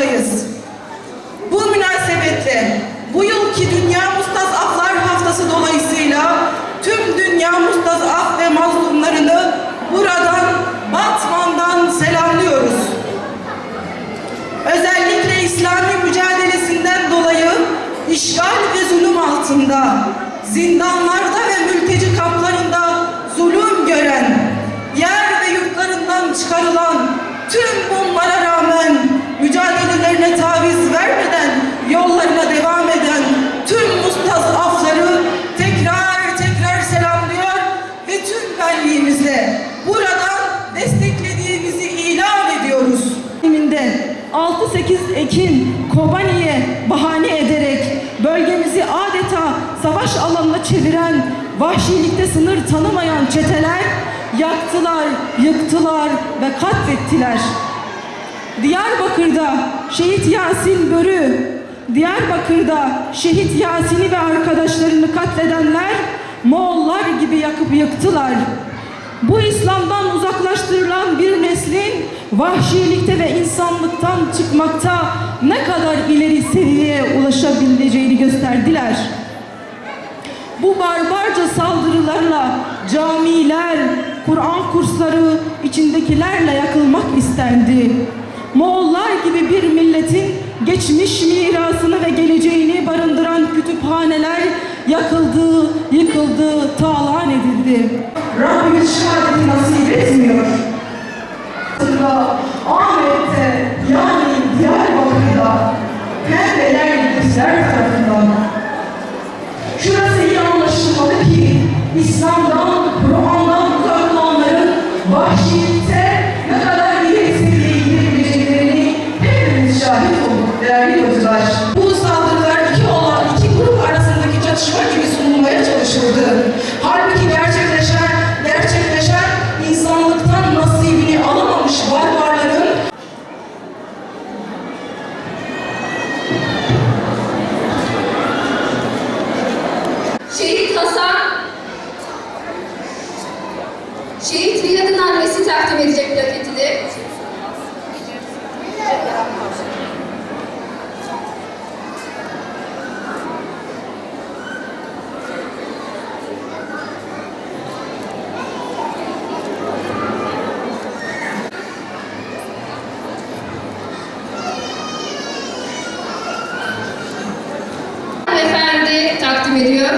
bulunmaktayız. Bu münasebetle bu yılki Dünya Mustazaflar Haftası dolayısıyla tüm dünya mustazaf ve mazlumlarını buradan, Batman'dan selamlıyoruz. Özellikle İslami mücadelesinden dolayı işgal ve zulüm altında, zindanlarda ve mülteci kamplarında zulüm gören, yer ve yurtlarından çıkarılan tüm bunlara rağmen mücadelelerine taviz vermeden yollarına devam eden tüm mustazafları tekrar selamlıyor ve tüm benliğimizle buradan desteklediğimizi ilan ediyoruz. 6-8 Ekim Kobani'ye bahane ederek bölgemizi adeta savaş alanına çeviren, vahşilikte sınır tanımayan çeteler yaktılar, yıktılar ve katlettiler. Diyarbakır'da Şehit Yasin Börü, Diyarbakır'da Şehit Yasin'i ve arkadaşlarını katledenler Moğollar gibi yakıp yıktılar. Bu İslam'dan uzaklaştırılan bir neslin vahşilikte ve insanlıktan çıkmakta ne kadar ileri seviyeye ulaşabileceğini gösterdiler. Bu barbarca saldırılarla camiler, Kur'an kursları içindekilerle yakılmak istendi. Moğollar gibi bir milletin geçmiş mirasını ve geleceğini barındıran kütüphaneler yakıldı, yıkıldı, talan edildi. Rabbimiz şehadeti nasip etmiyor. Ahmet'te yani Diyarbakır'da pembeler bizler tarafından. Şurası iyi anlaşılmalı ki İslam'dan, Kur'an'dan uzak olanların vahşilikte ne kadar ileri seviyeye gidebileceklerini hepimiz şahit olduk değerli gözler. Bu saldırılar iki grup arasındaki çatışma gibi sunulmaya çalışıldı. Halbuki gerçekleşen insanlıktan nasibini alamamış barbarların Şehit Hasan, Şehit Riyad'ın annesi takdim edecek plaketini. Efendi takdim ediyor.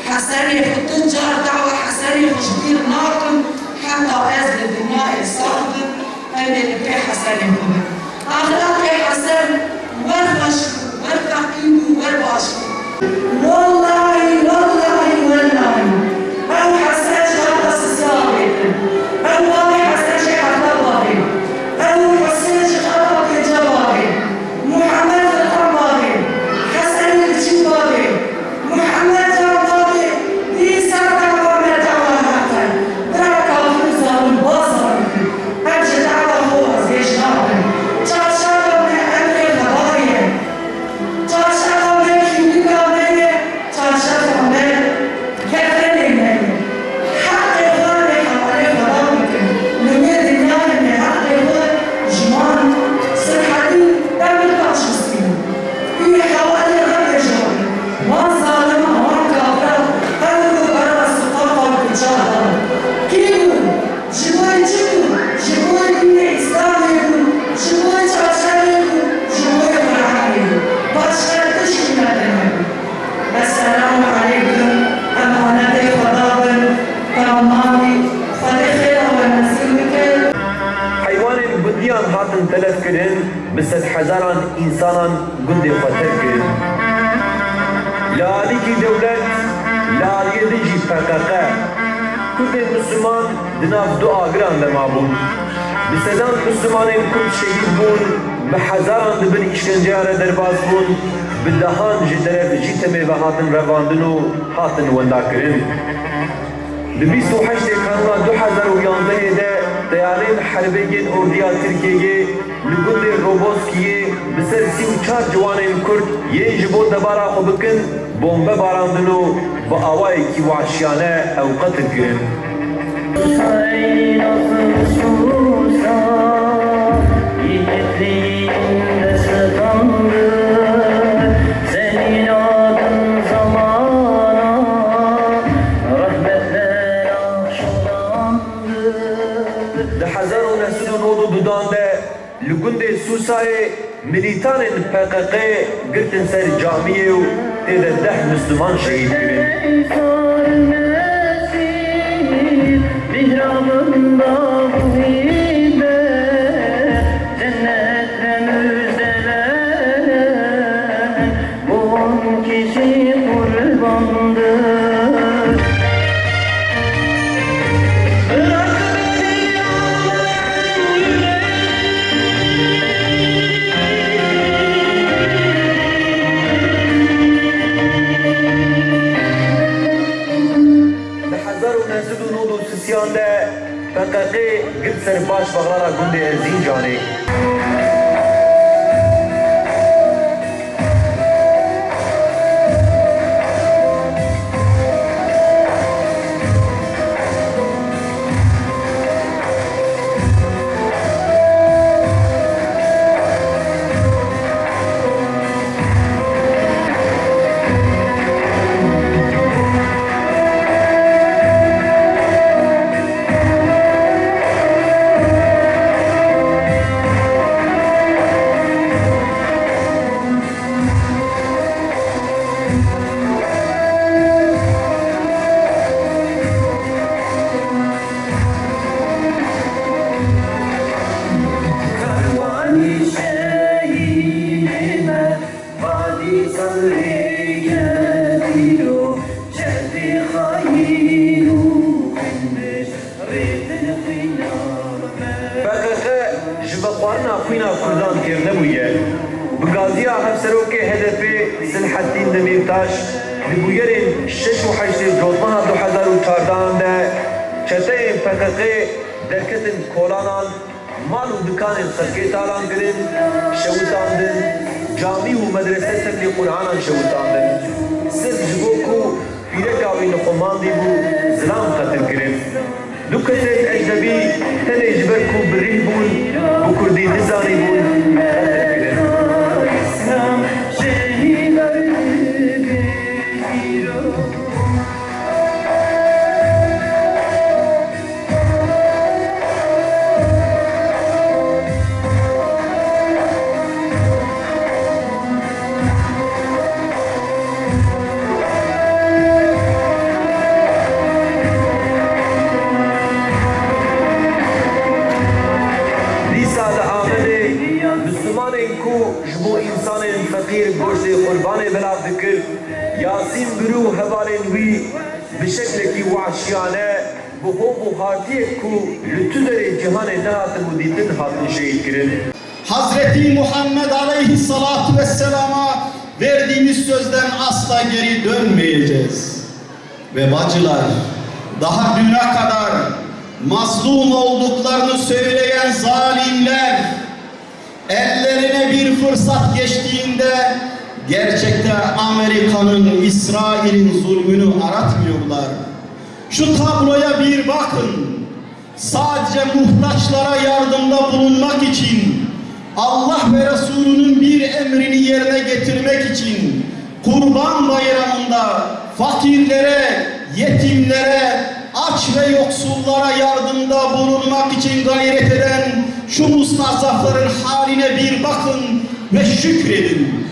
حسني فتنجر دعوة حسني خشبير ناقم حتى أزل الدنيا الصادم أنا اللي في حسني هنا أخلاق حسن ورفش ورفقين ورباش والله والله والله أو حسن شخص الصابت أو والله حسن شخص الضابط أو حسن شخص الجوابي محمد القماري حسن الجباري محمد الضابط دي سرطة ومدعوة هاتا دركة وفرزة والبصر أجد على هو زي شغابي تشاشا من أمر الغبارية تشاشا من كيميكا مني تشاشا من كفرني مني حق غالي حوالي غرامك نميد النار من حق غالي جمان سرحاني دم القاشمسين في حوالي غير جوالي ما ظالم ما كافر قالوا برا السلطان والتجارة كيلو جبوي جبوي دين إسلامي جبوي تشاشاني جبوي فرحاني باشر تشكي مدني السلام عليكم أمانتي خضابن كرماني خليخي ونسيمك حيوان بديان هاتن تلف كرن بسد حزاران إنسانان قد خطر كرن لالي كي دولت لالي دجي PKK كل مسلمان دناف دعا قران لمابون بسدان مسلمانين كل شهيد بون بحزاران دبن إشكنجار درباز بون بدهان جدرف جيتمي وهاتن رواندنو هاتن وندا كرن ببیست و هشت کانون 2011 ده دیارین حربیگین اردیا ترکیه لگند روبوسکیه بسر 34 جوانین کرد یه جبو دبارا خو بکن بمب باراندنو با آوای کی وحشیانه او قتل کرن لگند سوسای ملیتان PKK گرتن سر جامعه و تیده 10 مسلمان شهید کرن PKK گرت سر باش بغرارا گنده ازین جانه کردان کرده بوید بگازی افسروک هدف صلح الدین دمیرتاش لبویرین 6 و 8 جوزمان 2014 ده چته PKK درکتن کولانان مال و دکان سرکیت آلان کرن شوتاندن جامی و مدرسه تبلی قرآن شوتاندن صرف جبوکو پیرکاوی نخماندی بو زلام قتل کرن دو کسیت اجنبی تن اجبر کو بریح بون بو کردی نزانی بون bi şeklekî vahşiyane bu hartiyek ku li tu derê cihanê nehatin û dîtin hatin şehîd kirin. Hazreti Muhammed Aleyhisselatü Vesselam'a verdiğimiz sözden asla geri dönmeyeceğiz. Ve bacılar, daha düne kadar mazlum olduklarını söyleyen zalimler ellerine bir fırsat geçtiğinde gerçekte Amerika'nın, İsrail'in zulmünü aratmıyorlar. Şu tabloya bir bakın. Sadece muhtaçlara yardımda bulunmak için, Allah ve Resulünün bir emrini yerine getirmek için Kurban Bayramı'nda fakirlere, yetimlere, aç ve yoksullara yardımda bulunmak için gayret eden şu mustazafların haline bir bakın ve şükredin.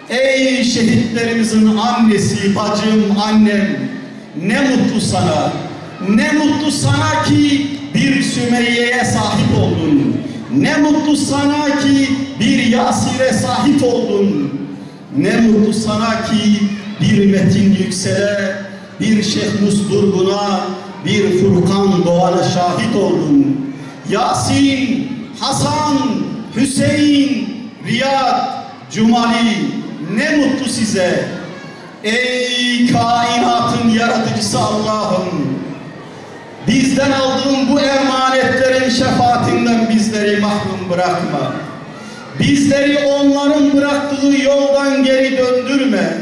Ey şehitlerimizin annesi, bacım, annem, ne mutlu sana, ne mutlu sana ki bir Sümeyye'ye sahip oldun. Ne mutlu sana ki bir Yasir'e sahip oldun. Ne mutlu sana ki bir Metin Yüksel'e, bir Şeyh Musturgun'a, bir Furkan Doğan'a şahit oldun. Yasin, Hasan, Hüseyin, Riyad, Cumali, ne mutlu size. Ey kainatın yaratıcısı Allah'ım, bizden aldığın bu emanetlerin şefaatinden bizleri mahrum bırakma. Bizleri onların bıraktığı yoldan geri döndürme.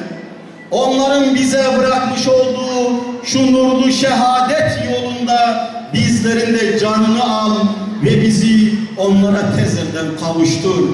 Onların bize bırakmış olduğu şu nurlu şehadet yolunda bizlerin de canını al ve bizi onlara tezelden kavuştur.